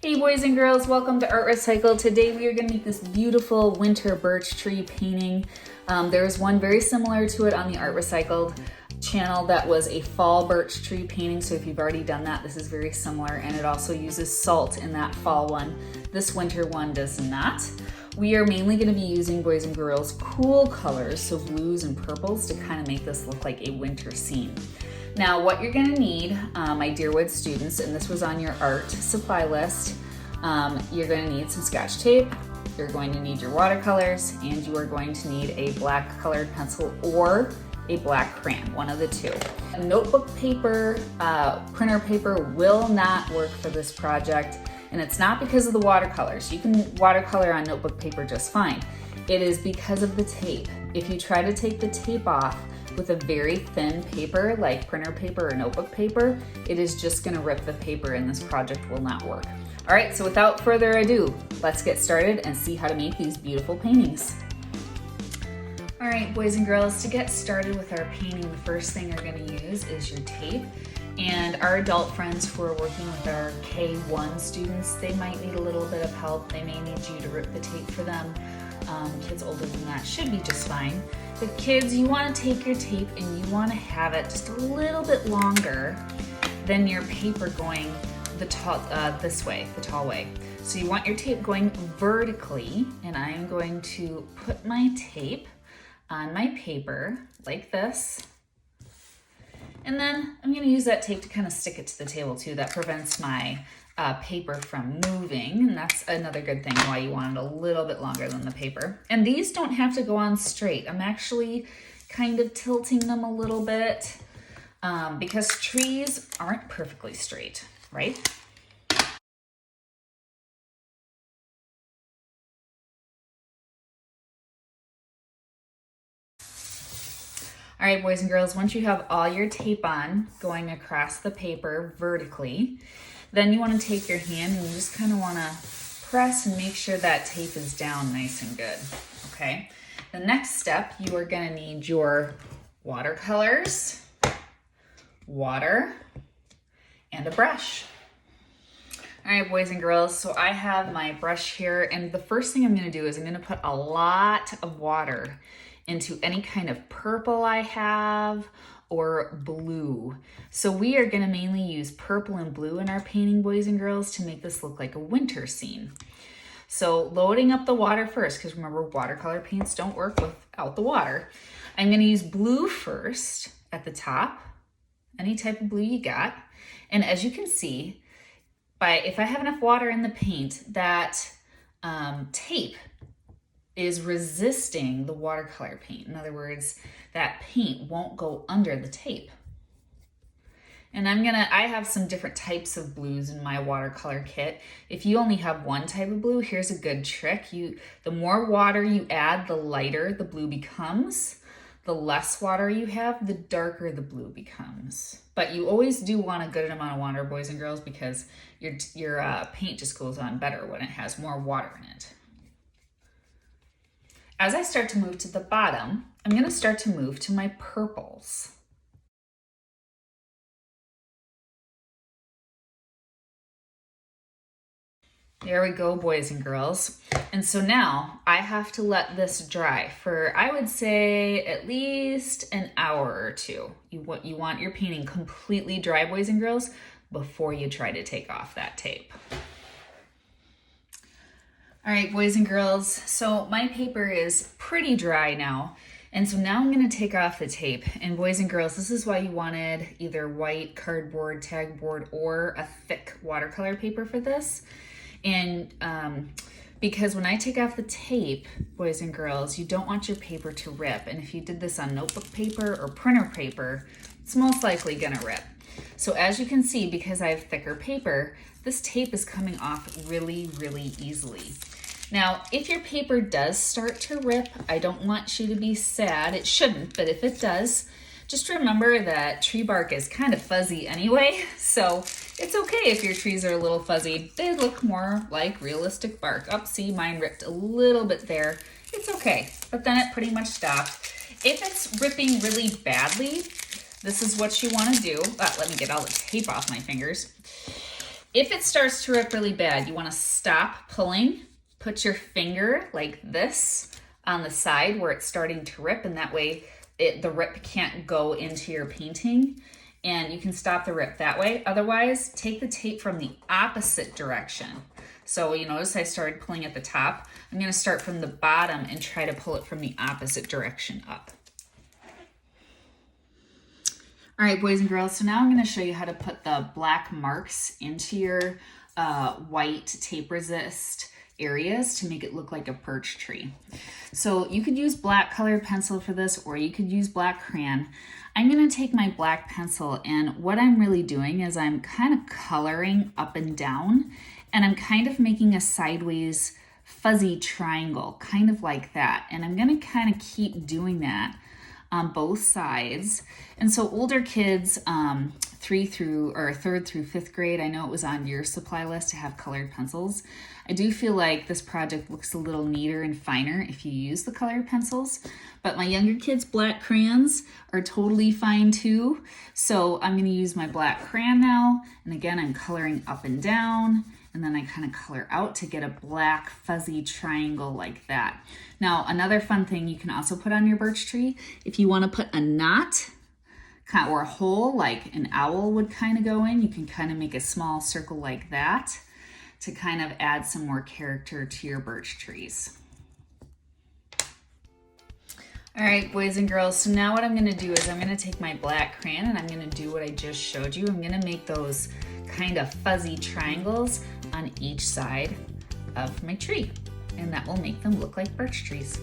Hey boys and girls, welcome to Art Recycle. Today we are going to make this beautiful winter birch tree painting. There is one very similar to it on the Art Recycled channel that was a fall birch tree painting, so if you've already done that, this is very similar, and it also uses salt in that fall one. This winter one does not. We are mainly going to be using, boys and girls, cool colors, so blues and purples, to kind of make this look like a winter scene. Now, what you're going to need, my Deerwood students, and this was on your art supply list, you're going to need some scotch tape, you're going to need your watercolors, and you are going to need a black colored pencil or a black crayon, one of the two. Notebook paper, printer paper will not work for this project, and it's not because of the watercolors. You can watercolor on notebook paper just fine. It is because of the tape. If you try to take the tape off with a very thin paper like printer paper or notebook paper, it is just gonna rip the paper and this project will not work. All right, so without further ado, let's get started and see how to make these beautiful paintings. All right, boys and girls, to get started with our painting, the first thing you're gonna use is your tape. And our adult friends who are working with our K1 students, they might need a little bit of help. They may need you to rip the tape for them. Kids older than that should be just fine. The kids, you want to take your tape and you want to have it just a little bit longer than your paper going this way, the tall way. So you want your tape going vertically, and I am going to put my tape on my paper like this. And then I'm going to use that tape to kind of stick it to the table too. That prevents my paper from moving, and that's another good thing why you want it a little bit longer than the paper. And these don't have to go on straight. I'm actually kind of tilting them a little bit because trees aren't perfectly straight, right? All right, boys and girls, once you have all your tape on going across the paper vertically, then you want to take your hand and you just kind of want to press and make sure that tape is down nice and good, okay? The next step, you are going to need your watercolors, water, and a brush. All right, boys and girls, so I have my brush here, and the first thing I'm going to do is I'm going to put a lot of water into any kind of purple I have or blue. So we are going to mainly use purple and blue in our painting, boys and girls, to make this look like a winter scene. So loading up the water first, because remember, watercolor paints don't work without the water. I'm going to use blue first at the top, any type of blue you got. And as you can see, if I have enough water in the paint, that tape is resisting the watercolor paint. In other words, that paint won't go under the tape. And I have some different types of blues in my watercolor kit. If you only have one type of blue, here's a good trick. The more water you add, the lighter the blue becomes. The less water you have, the darker the blue becomes. But you always do want a good amount of water, boys and girls, because your paint just goes on better when it has more water in it. As I start to move to the bottom, I'm going to start to move to my purples. There we go, boys and girls. And so now I have to let this dry for, I would say, at least an hour or two. You want your painting completely dry, boys and girls, before you try to take off that tape. All right, boys and girls, so my paper is pretty dry now. And so now I'm gonna take off the tape. And boys and girls, this is why you wanted either white cardboard, tag board, or a thick watercolor paper for this. And because when I take off the tape, boys and girls, you don't want your paper to rip. And if you did this on notebook paper or printer paper, it's most likely gonna rip. So as you can see, because I have thicker paper, this tape is coming off really, really easily. Now, if your paper does start to rip, I don't want you to be sad. It shouldn't, but if it does, just remember that tree bark is kind of fuzzy anyway, so it's okay if your trees are a little fuzzy. They look more like realistic bark. Oh, see, mine ripped a little bit there. It's okay, but then it pretty much stopped. If it's ripping really badly, this is what you want to do. Let me get all the tape off my fingers. If it starts to rip really bad, you want to stop pulling, put your finger like this on the side where it's starting to rip, and that way the rip can't go into your painting, and you can stop the rip that way. Otherwise, take the tape from the opposite direction. So you notice I started pulling at the top. I'm going to start from the bottom and try to pull it from the opposite direction up. All right, boys and girls, so now I'm going to show you how to put the black marks into your white tape resist areas to make it look like a birch tree. So you could use black colored pencil for this, or you could use black crayon. I'm going to take my black pencil, and what I'm really doing is I'm kind of coloring up and down, and I'm kind of making a sideways fuzzy triangle, kind of like that. And I'm going to kind of keep doing that on both sides. And so older kids, 3rd through 5th grade, I know it was on your supply list to have colored pencils. I do feel like this project looks a little neater and finer if you use the colored pencils, but my younger kids' black crayons are totally fine too. So I'm gonna use my black crayon now, and again, I'm coloring up and down, and then I kind of color out to get a black fuzzy triangle like that. Now, another fun thing you can also put on your birch tree, if you want to put a knot or a hole like an owl would kind of go in, you can kind of make a small circle like that to kind of add some more character to your birch trees. All right, boys and girls, so now what I'm going to do is I'm going to take my black crayon and I'm going to do what I just showed you. I'm going to make those kind of fuzzy triangles on each side of my tree, and that will make them look like birch trees.